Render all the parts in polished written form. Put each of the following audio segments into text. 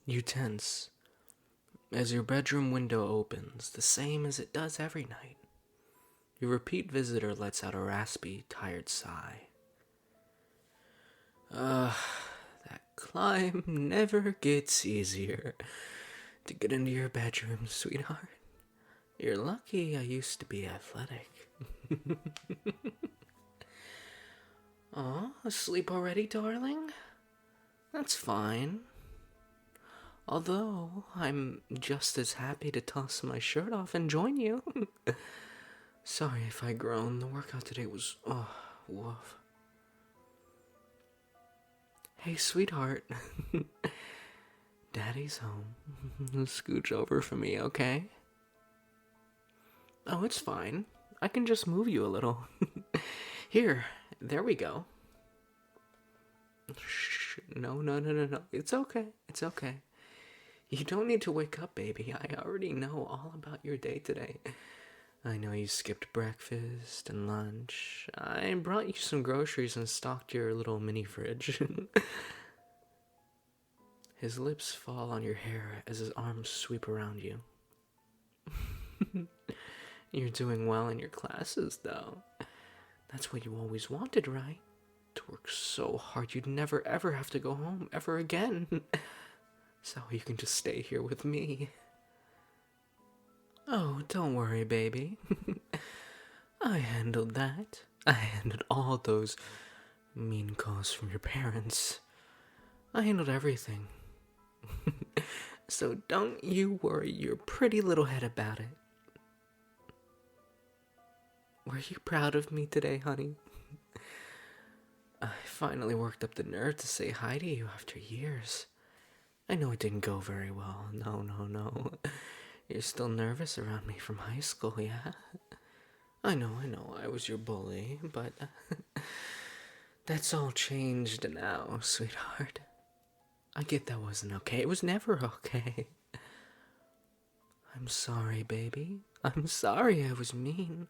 You tense as your bedroom window opens, the same as it does every night. Your repeat visitor lets out a raspy, tired sigh. That climb never gets easier. To get into your bedroom, sweetheart. You're lucky I used to be athletic. Aw, asleep already, darling? That's fine. Although, I'm just as happy to toss my shirt off and join you. Sorry if I groan. The workout today was, woof. Hey, sweetheart. Daddy's home. Scooch over for me, okay? Oh, it's fine. I can just move you a little. Here, there we go. Shh, no. It's okay. It's okay. You don't need to wake up, baby. I already know all about your day today. I know you skipped breakfast and lunch. I brought you some groceries and stocked your little mini fridge. His lips fall on your hair as his arms sweep around you. You're doing well in your classes, though. That's what you always wanted, right? To work so hard you'd never ever have to go home ever again. So you can just stay here with me. Oh, don't worry, baby. I handled that. I handled all those mean calls from your parents. I handled everything. So don't you worry your pretty little head about it. Were you proud of me today, honey? I finally worked up the nerve to say hi to you after years. I know it didn't go very well. No. You're still nervous around me from high school, yeah? I know, I was your bully, but that's all changed now, sweetheart. I get that wasn't okay. It was never okay. I'm sorry, baby. I'm sorry I was mean.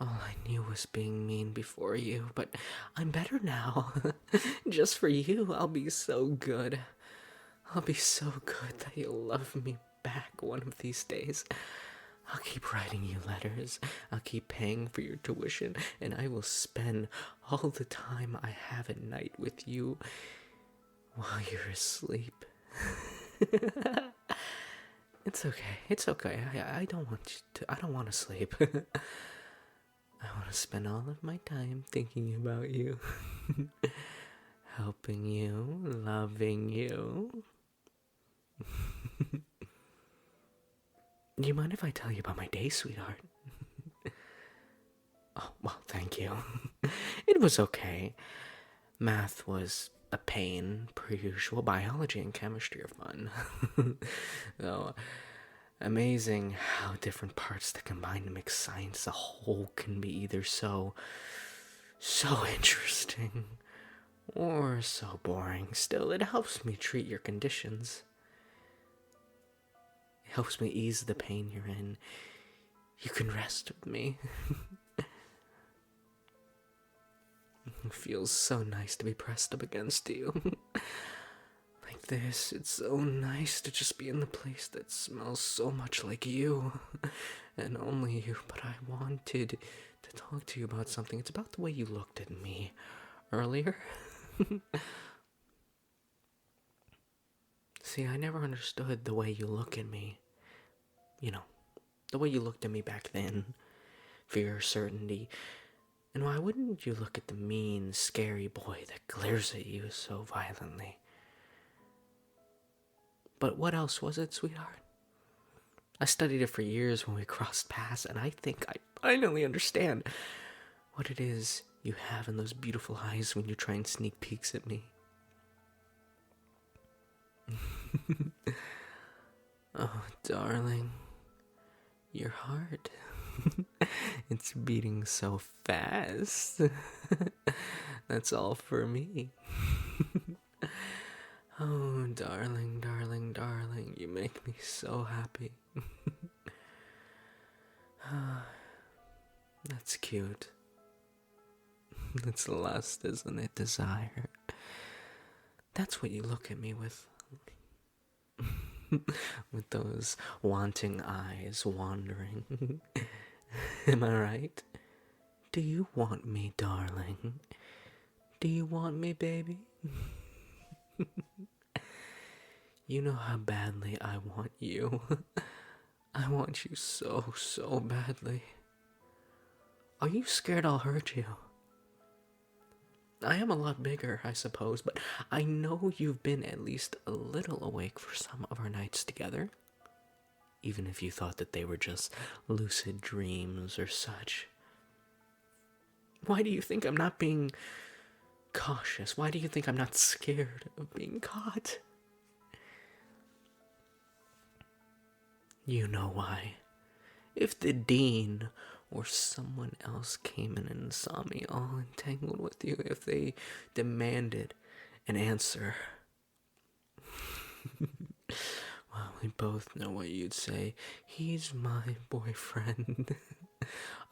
All I knew was being mean before you, but I'm better now. Just for you, I'll be so good. I'll be so good that you'll love me back one of these days. I'll keep writing you letters, I'll keep paying for your tuition, and I will spend all the time I have at night with you while you're asleep. It's okay. I don't want to sleep. I want to spend all of my time thinking about you. Helping you, loving you. Do you mind if I tell you about my day, sweetheart? Oh, well, thank you. It was okay. Math was a pain, per usual. Biology and chemistry are fun. Though, amazing how different parts that combine to make science a whole can be either so interesting or so boring. Still, it helps me treat your conditions. It helps me ease the pain you're in. You can rest with me. It feels so nice to be pressed up against you. Like this, it's so nice to just be in the place that smells so much like you. And only you, but I wanted to talk to you about something. It's about the way you looked at me earlier. See, I never understood the way you look at me. You know, the way you looked at me back then. Fear, certainty. And why wouldn't you look at the mean, scary boy that glares at you so violently? But what else was it, sweetheart? I studied it for years when we crossed paths, and I think I finally understand what it is you have in those beautiful eyes when you try and sneak peeks at me. Oh, darling, your heart. It's beating so fast. That's all for me. Oh, darling, you make me so happy. That's cute. It's lust, isn't it? Desire. That's what you look at me with. With those wanting eyes wandering. Am I right? Do you want me, darling? Do you want me, baby? You know how badly I want you. I want you so, so badly. Are you scared I'll hurt you? I am a lot bigger, I suppose, but I know you've been at least a little awake for some of our nights together. Even if you thought that they were just lucid dreams or such. Why do you think I'm not being cautious? Why do you think I'm not scared of being caught? You know why. If the dean or someone else came in and saw me all entangled with you, if they demanded an answer, well, we both know what you'd say. He's my boyfriend.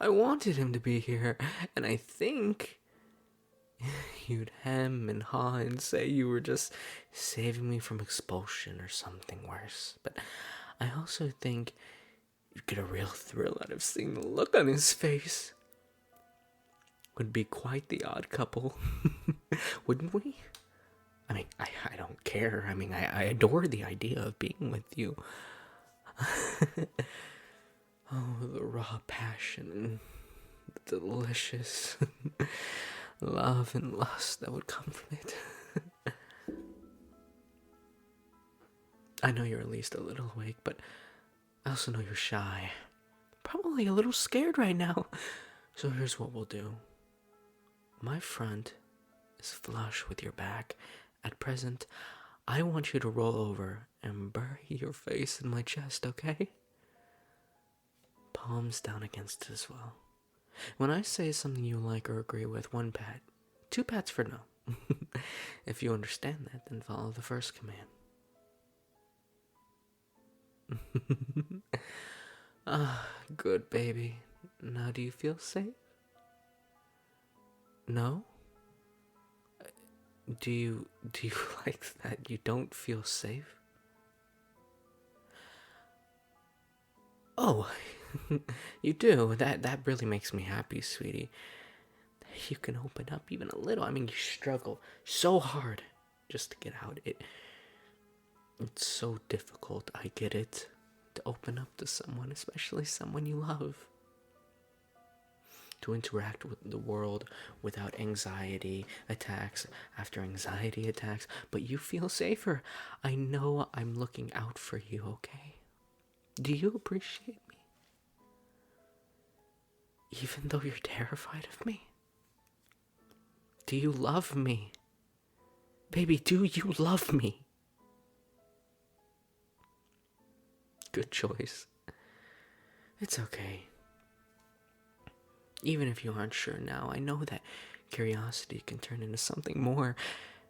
I wanted him to be here, and I think you'd hem and haw and say you were just saving me from expulsion or something worse. But I also think you'd get a real thrill out of seeing the look on his face. Would be quite the odd couple, wouldn't we? I mean, I don't care. I mean, I adore the idea of being with you. Oh, the raw passion and the delicious love and lust that would come from it. I know you're at least a little awake, but I also know you're shy. Probably a little scared right now. So here's what we'll do. My front is flush with your back. At present, I want you to roll over and bury your face in my chest, okay? Palms down against it as well. When I say something you like or agree with, 1 pat. 2 pats for no. If you understand that, then follow the first command. Ah, good baby. Now do you feel safe? No? Do you like that you don't feel safe? Oh, you do. That really makes me happy, sweetie. You can open up even a little. I mean, you struggle so hard just to get out. It's so difficult, I get it, to open up to someone, especially someone you love. To interact with the world without anxiety attacks after anxiety attacks, but you feel safer. I know I'm looking out for you, okay? Do you appreciate me? Even though you're terrified of me? Do you love me? Baby, do you love me? Good choice. It's okay. Even if you aren't sure now, I know that curiosity can turn into something more,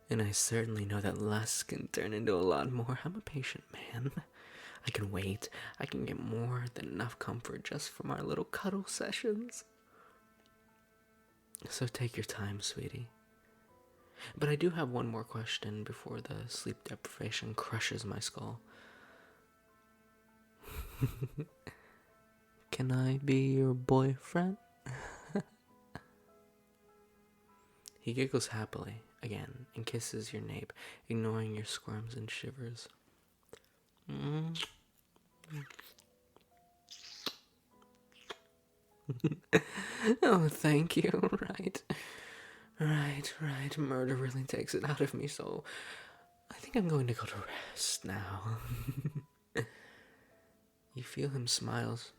and I certainly know that lust can turn into a lot more. I'm a patient man. I can wait. I can get more than enough comfort just from our little cuddle sessions. So take your time, sweetie. But I do have one more question before the sleep deprivation crushes my skull. Can I be your boyfriend? He giggles happily again and kisses your nape, ignoring your squirms and shivers. Oh, thank you. Right. Murder really takes it out of me, so I think I'm going to go to rest now. You feel him smiles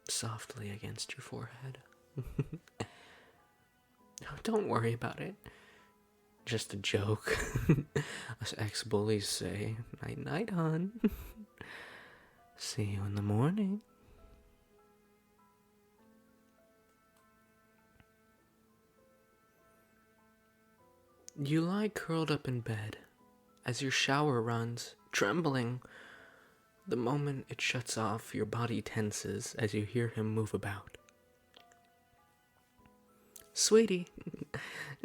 softly against your forehead. Oh, don't worry about it. Just a joke. Us ex-bullies say, night-night, hon. See you in the morning. You lie curled up in bed as your shower runs, trembling. The moment it shuts off, your body tenses as you hear him move about. Sweetie,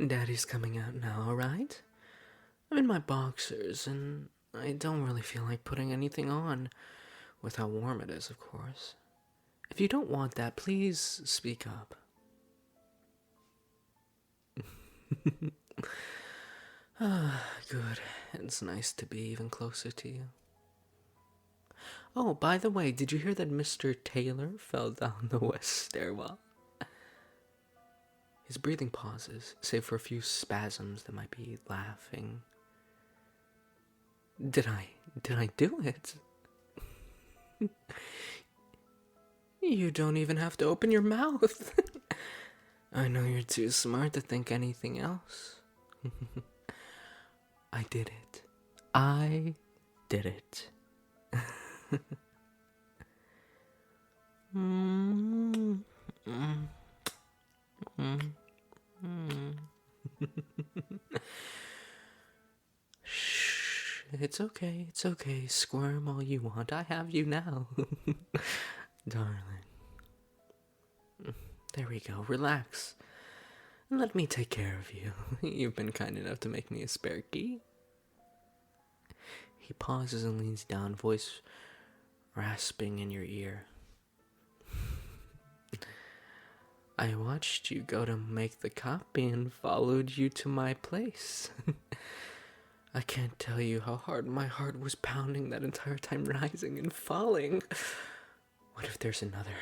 Daddy's coming out now, alright? I'm in my boxers and I don't really feel like putting anything on, with how warm it is, of course. If you don't want that, please speak up. Good. It's nice to be even closer to you. Oh, by the way, did you hear that Mr. Taylor fell down the west stairwell? His breathing pauses, save for a few spasms that might be laughing. Did I do it? You don't even have to open your mouth. I know you're too smart to think anything else. I did it. I did it. Shh, it's okay. Squirm all you want. I have you now. Darling. There we go. Relax. And let me take care of you. You've been kind enough to make me a spare key. He pauses and leans down, voice rasping in your ear. I watched you go to make the copy and followed you to my place. I can't tell you how hard my heart was pounding that entire time, rising and falling. What if there's another?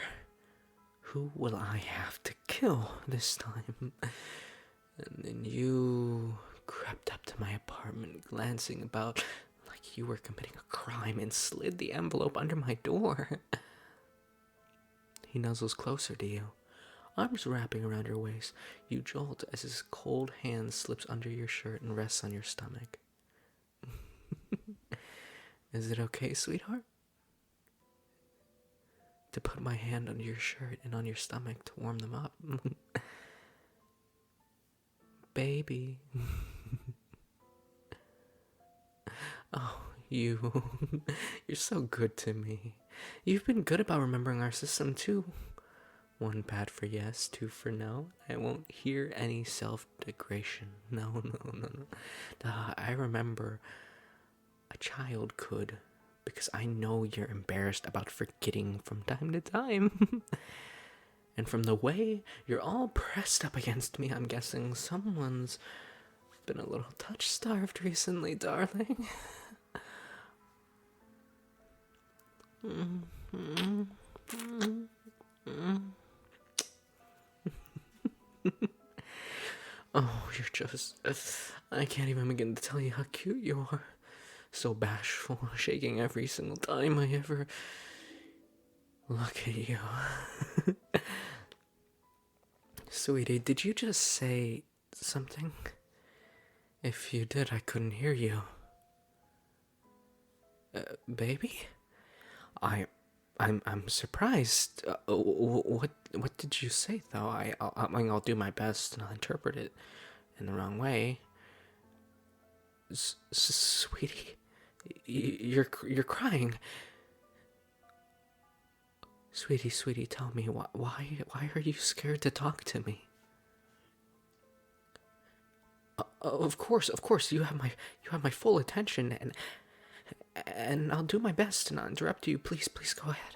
Who will I have to kill this time? And then you crept up to my apartment, glancing about like you were committing a crime, and slid the envelope under my door. He nuzzles closer to you, arms wrapping around your waist. You jolt as his cold hand slips under your shirt and rests on your stomach. Is it okay, sweetheart? To put my hand under your shirt and on your stomach to warm them up? Baby. Oh, you're so good to me. You've been good about remembering our system too. 1 bad for yes, 2 for no. I won't hear any self-degradation. No. I remember a child could, because I know you're embarrassed about forgetting from time to time. And from the way you're all pressed up against me, I'm guessing someone's been a little touch-starved recently, darling. Oh, you're just... I can't even begin to tell you how cute you are. So bashful, shaking every single time I ever look at you. Sweetie, did you just say something? If you did, I couldn't hear you. Baby? I'm surprised. What did you say though? I'll do my best and I'll interpret it in the wrong way. Sweetie, you're crying. Sweetie, tell me why are you scared to talk to me? Of course, you have my full attention, and I'll do my best to not interrupt you. Please go ahead.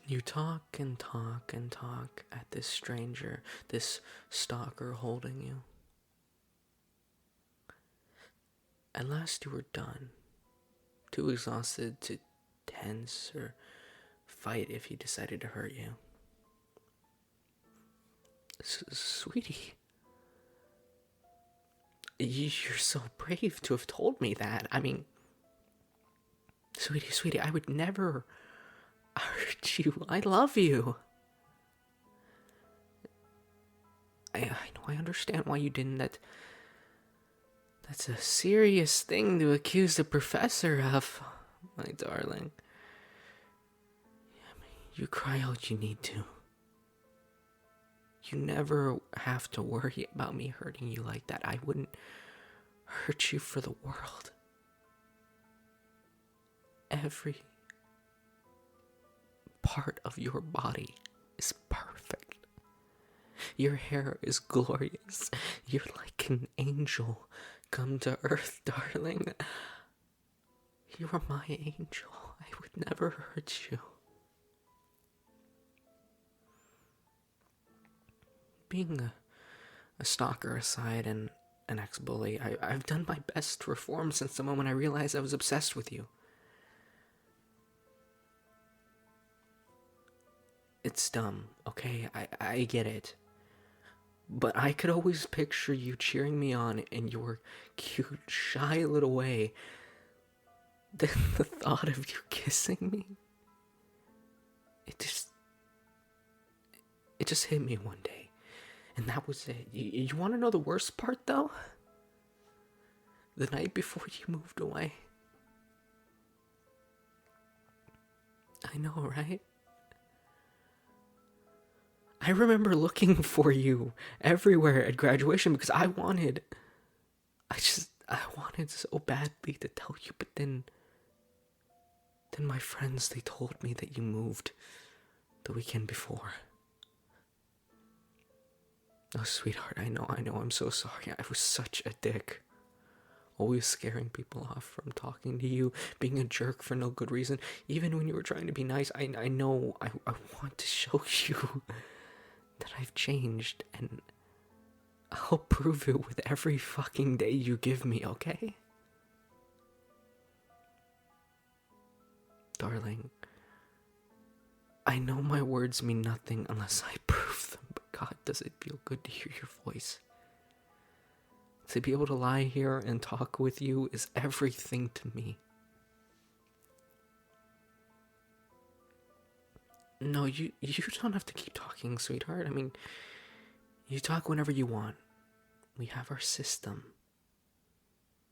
You talk and talk and talk at this stranger, this stalker holding you. At last you were done, too exhausted to tense or fight if he decided to hurt you. Sweetie, you're so brave to have told me that. I mean, sweetie, I would never hurt you. I love you. I know, I understand why you didn't. That's a serious thing to accuse the professor of, my darling. I mean, you cry all you need to. You never have to worry about me hurting you like that. I wouldn't hurt you for the world. Every part of your body is perfect. Your hair is glorious. You're like an angel come to earth, darling. You are my angel. I would never hurt you. Being a stalker aside and an ex-bully, I've done my best to reform since the moment I realized I was obsessed with you. It's dumb, okay? I get it. But I could always picture you cheering me on in your cute, shy little way. Then the thought of you kissing me, it just hit me one day. And that was it. You want to know the worst part, though? The night before you moved away. I know, right? I remember looking for you everywhere at graduation because I wanted so badly to tell you, but then my friends, they told me that you moved the weekend before. Oh, sweetheart, I know, I'm so sorry. I was such a dick. Always scaring people off from talking to you, being a jerk for no good reason. Even when you were trying to be nice, I know, I want to show you that I've changed, and I'll prove it with every fucking day you give me, okay? Darling, I know my words mean nothing unless I prove them, but God, does it feel good to hear your voice. To be able to lie here and talk with you is everything to me. No, you don't have to keep talking, sweetheart. I mean, you talk whenever you want. We have our system.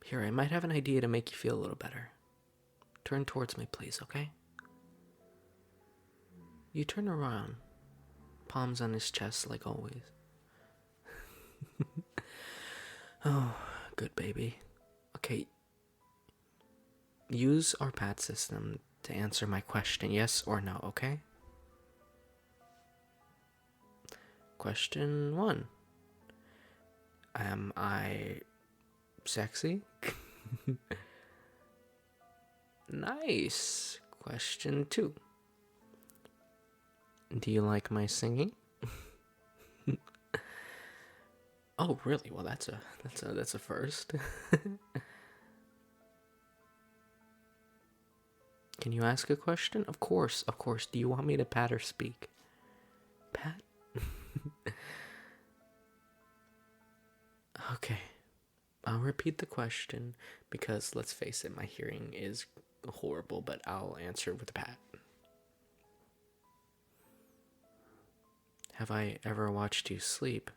Here, I might have an idea to make you feel a little better. Turn towards me, please, okay? You turn around. Palms on his chest like always. Oh, good baby. Okay. Use our pat system to answer my question, yes or no, okay? Question 1. Am I sexy? Nice. Question 2. Do you like my singing? Oh, really? Well, that's a first. Can you ask a question? Of course. Do you want me to pat or speak? Pat? Okay. I'll repeat the question because, let's face it, my hearing is horrible, but I'll answer with a pat. Have I ever watched you sleep?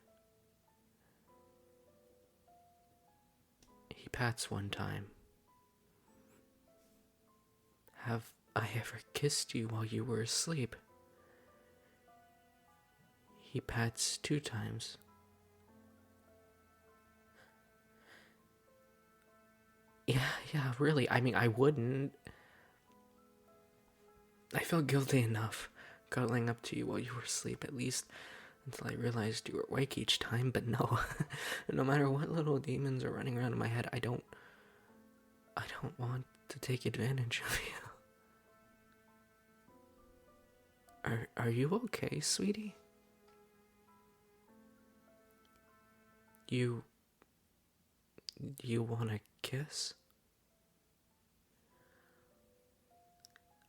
He pats one time. Have I ever kissed you while you were asleep? He pats 2 times. Yeah, really. I mean, I wouldn't. I felt guilty enough cuddling up to you while you were asleep, at least until I realized you were awake each time, but no. No matter what little demons are running around in my head, I don't want to take advantage of you. Are you okay, sweetie? You want to kiss?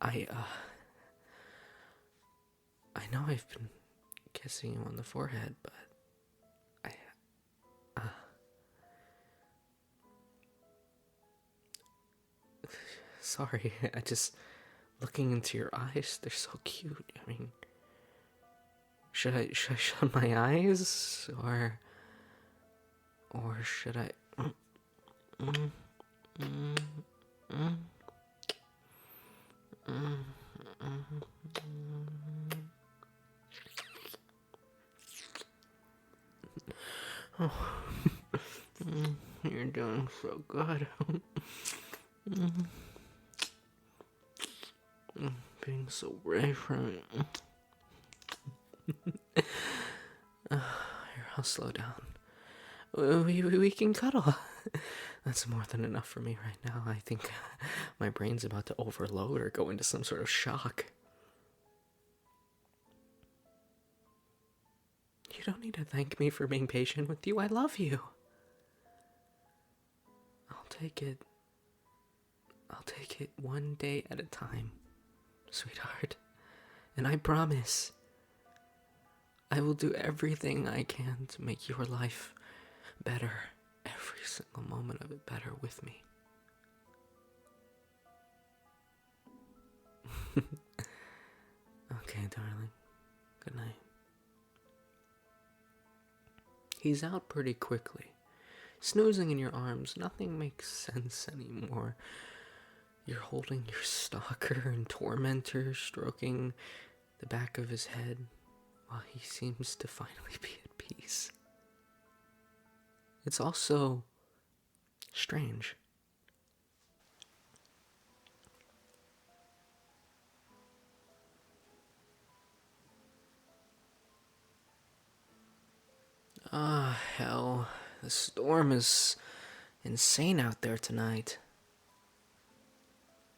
I know I've been kissing you on the forehead, but sorry, I just, looking into your eyes, they're so cute. I mean, should I shut my eyes, or should I? Oh, you're doing so good. Being so brave for me. Here, I'll slow down. We can cuddle. That's more than enough for me right now. I think my brain's about to overload or go into some sort of shock. You don't need to thank me for being patient with you. I love you. I'll take it. I'll take it one day at a time, sweetheart. And I promise, I will do everything I can to make your life better. Every single moment of it better with me. Okay, darling. Good night. He's out pretty quickly. Snoozing in your arms, nothing makes sense anymore. You're holding your stalker and tormentor, stroking the back of his head, while he seems to finally be at peace. It's also strange. Ah, hell. The storm is insane out there tonight.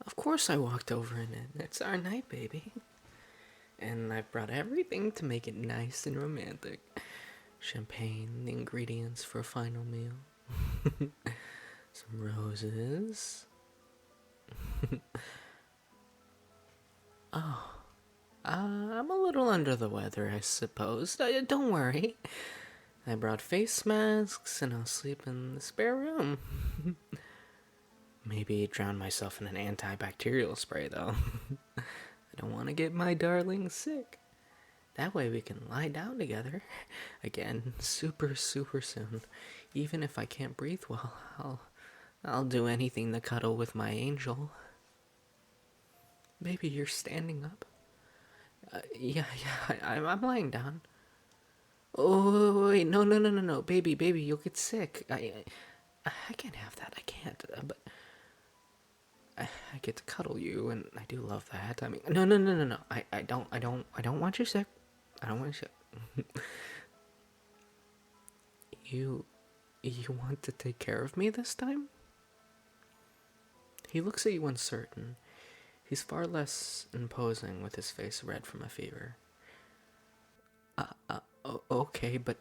Of course I walked over in it. It's our night, baby. And I brought everything to make it nice and romantic. Champagne, the ingredients for a final meal. Some roses. Oh, I'm a little under the weather, I suppose. Don't worry. I brought face masks and I'll sleep in the spare room. Maybe drown myself in an antibacterial spray, though. I don't want to get my darling sick. That way we can lie down together again super soon. Even if I can't breathe well, I'll do anything to cuddle with my angel. Baby, you're standing up? Yeah, I'm lying down. Oh, wait, no. Baby, you'll get sick. I can't have that. I can't. But I get to cuddle you, and I do love that. I mean, no. I don't want you sick. I don't want you sick. You want to take care of me this time? He looks at you uncertain. He's far less imposing with his face red from a fever. Okay, but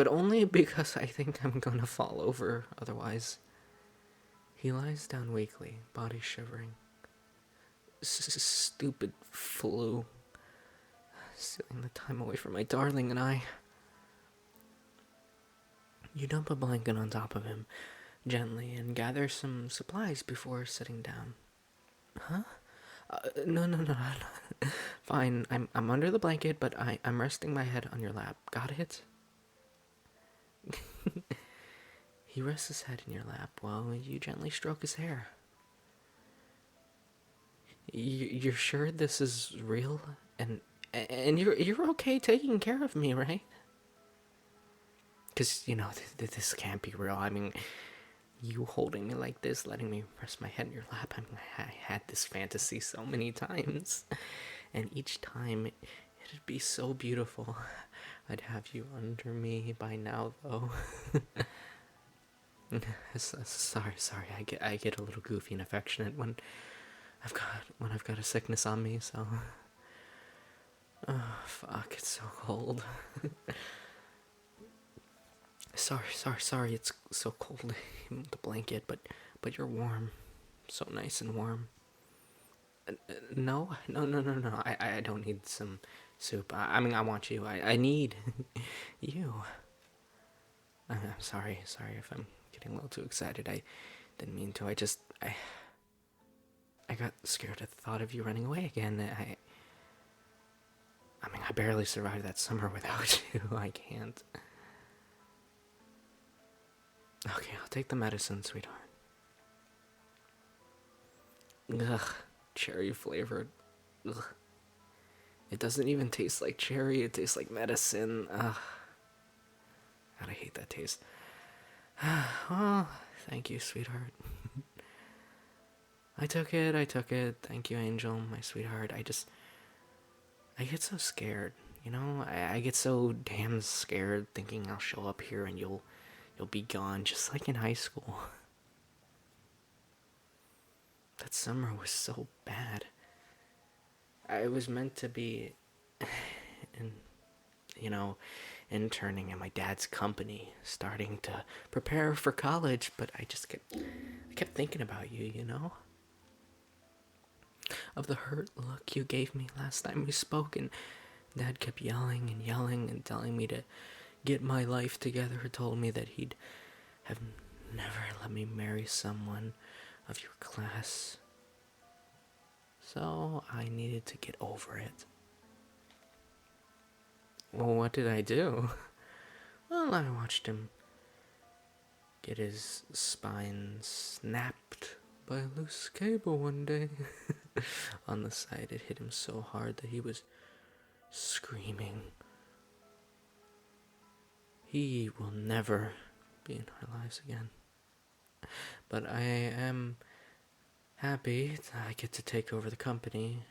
only because I think I'm gonna fall over otherwise. He lies down weakly, body shivering. Stupid flu. Stealing the time away from my darling and I. You dump a blanket on top of him, gently, and gather some supplies before sitting down. Huh? No. Fine, I'm under the blanket, but I'm resting my head on your lap. Got it? He rests his head in your lap while you gently stroke his hair. You're sure this is real? And you're okay taking care of me, right? Because, this can't be real. I mean, you holding me like this, letting me rest my head in your lap. I mean, I had this fantasy so many times. And each time, it'd be so beautiful. I'd have you under me by now, though. Sorry. I get a little goofy and affectionate when I've got a sickness on me. So, oh fuck, it's so cold. Sorry, it's so cold. The blanket, but you're warm, so nice and warm. No. I don't need some soup. I mean, I want you. I need you. I'm sorry if I'm getting a little too excited. I didn't mean to. I got scared at the thought of you running away again. I mean, I barely survived that summer without you. I can't. Okay, I'll take the medicine, sweetheart. Ugh, cherry flavored. Ugh. It doesn't even taste like cherry, it tastes like medicine. Ugh. God, I hate that taste. Well, thank you, sweetheart. I took it. Thank you, Angel, my sweetheart. I get so scared, I get so damn scared thinking I'll show up here and you'll be gone, just like in high school. That summer was so bad. I was meant to be, in, you know, interning in my dad's company, starting to prepare for college, but I kept thinking about you. Of the hurt look you gave me last time we spoke, and Dad kept yelling and yelling and telling me to get my life together. Told me that he'd have never let me marry someone of your class. So I needed to get over it. Well, what did I do? Well, I watched him get his spine snapped by a loose cable one day. On the side, it hit him so hard that he was screaming. He will never be in our lives again. But I am happy that I get to take over the company.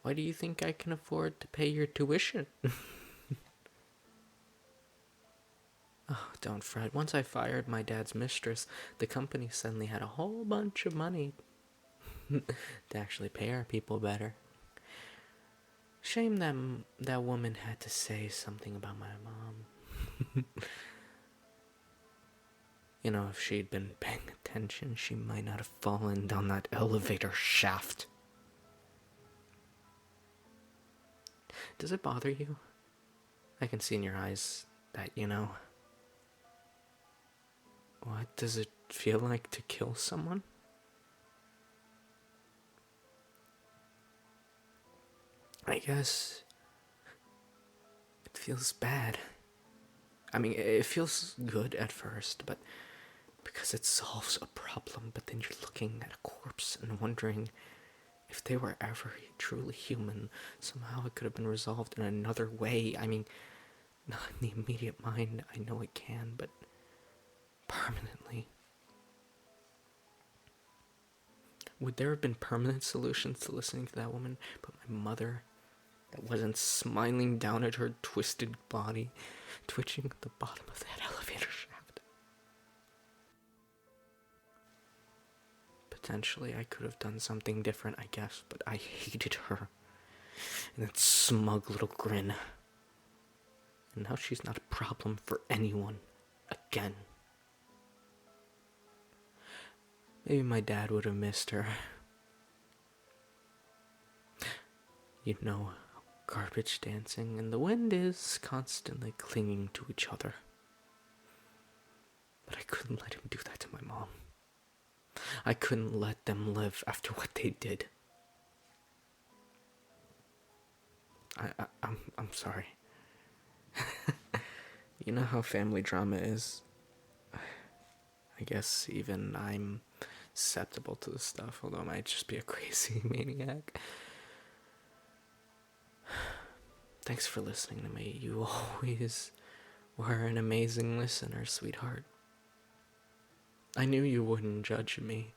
Why do you think I can afford to pay your tuition? Oh, don't fret. Once I fired my dad's mistress, the company suddenly had a whole bunch of money to actually pay our people better. Shame that woman had to say something about my mom. If she'd been paying attention, she might not have fallen down that elevator shaft. Does it bother you? I can see in your eyes that, What does it feel like to kill someone? I guess it feels bad. I mean, it feels good at first, but because it solves a problem, but then you're looking at a corpse and wondering if they were ever truly human, somehow it could have been resolved in another way. I mean, not in the immediate mind, I know it can, but permanently. Would there have been permanent solutions to listening to that woman, but my mother, that wasn't smiling down at her twisted body, twitching at the bottom of that elevator shaft? Potentially, I could have done something different, I guess, but I hated her. And that smug little grin. And now she's not a problem for anyone again. Maybe my dad would have missed her. Garbage dancing, and the wind is constantly clinging to each other. But I couldn't let him do that to my mom. I couldn't let them live after what they did. I'm sorry. You know how family drama is. I guess even I'm susceptible to this stuff, although I might just be a crazy maniac. Thanks for listening to me. You always were an amazing listener, sweetheart. I knew you wouldn't judge me.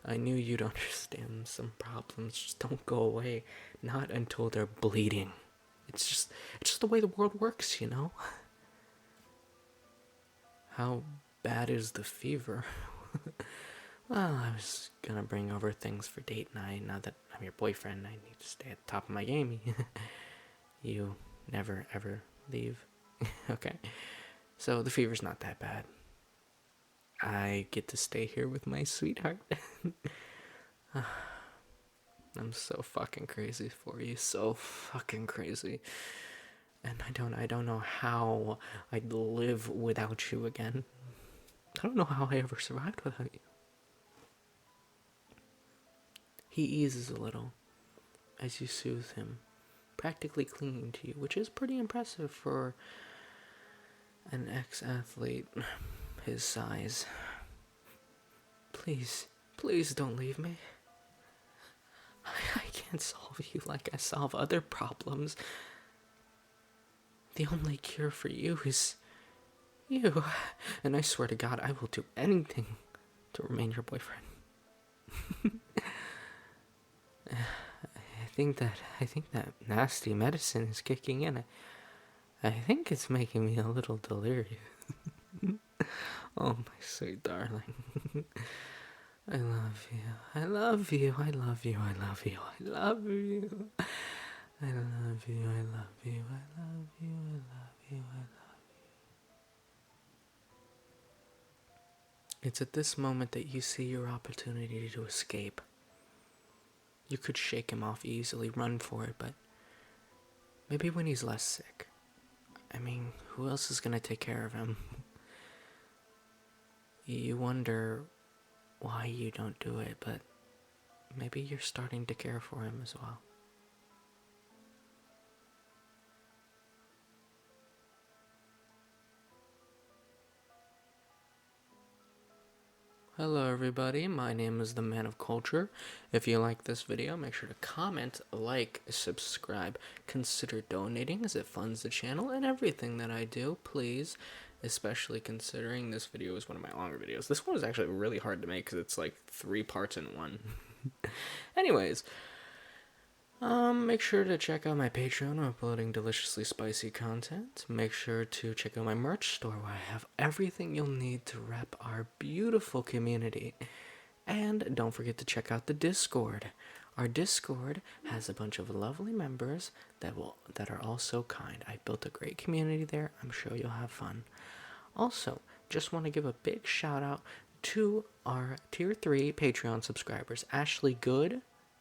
I knew you'd understand some problems just don't go away. Not until they're bleeding. It's just the way the world works, How bad is the fever? Well, I was gonna bring over things for date night. Now that I'm your boyfriend, I need to stay at the top of my game. You never ever leave. Okay. So the fever's not that bad. I get to stay here with my sweetheart. I'm so fucking crazy for you. So fucking crazy. And I don't know how I'd live without you again. I don't know how I ever survived without you. He eases a little as you soothe him, practically clinging to you, which is pretty impressive for an ex-athlete his size. Please don't leave me. I can't solve you like I solve other problems. The only cure for you is you. And I swear to God, I will do anything to remain your boyfriend. I I think that nasty medicine is kicking in. I think it's making me a little delirious. Oh, my sweet darling. I love you. I love you. I love you. I love you. I love you. I love you. I love you. I love you. I love you. I love you. It's at this moment that you see your opportunity to escape. You could shake him off easily, run for it, but maybe when he's less sick. I mean, who else is gonna take care of him? You wonder why you don't do it, but maybe you're starting to care for him as well. Hello everybody, my name is the Man of Culture. If you like this video, make sure to comment, like, subscribe, consider donating as it funds the channel and everything that I do, please. Especially considering this video is one of my longer videos. This one was actually really hard to make because it's like 3 parts in one. Anyways, make sure to check out my Patreon. I'm uploading deliciously spicy content. Make sure to check out my merch store where I have everything you'll need to rep our beautiful community. And don't forget to check out the Discord. Our Discord has a bunch of lovely members that are all so kind. I built a great community there. I'm sure you'll have fun. Also, just want to give a big shout out to our tier 3 Patreon subscribers. Ashely Good,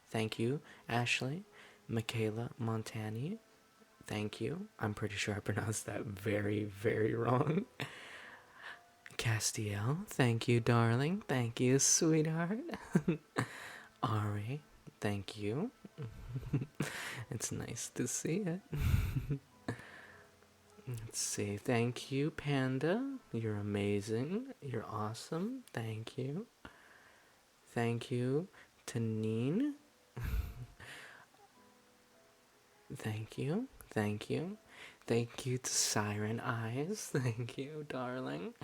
thank you. Ashely. Makayla, montani, thank you. I'm pretty sure I pronounced that very, very wrong. Castiel, thank you, darling. Thank you, sweetheart. Ari, thank you. It's nice to see it. Let's see. Thank you, Panda. You're amazing. You're awesome. Thank you. Thank you, Tanine. Thank you. Thank you. Thank you to Siren Eyes. Thank you, darling.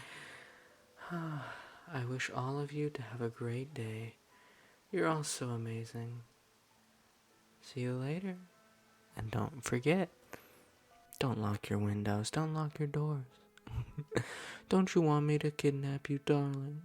I wish all of you to have a great day. You're all so amazing. See you later. And don't forget, don't lock your windows. Don't lock your doors. Don't you want me to kidnap you, darling?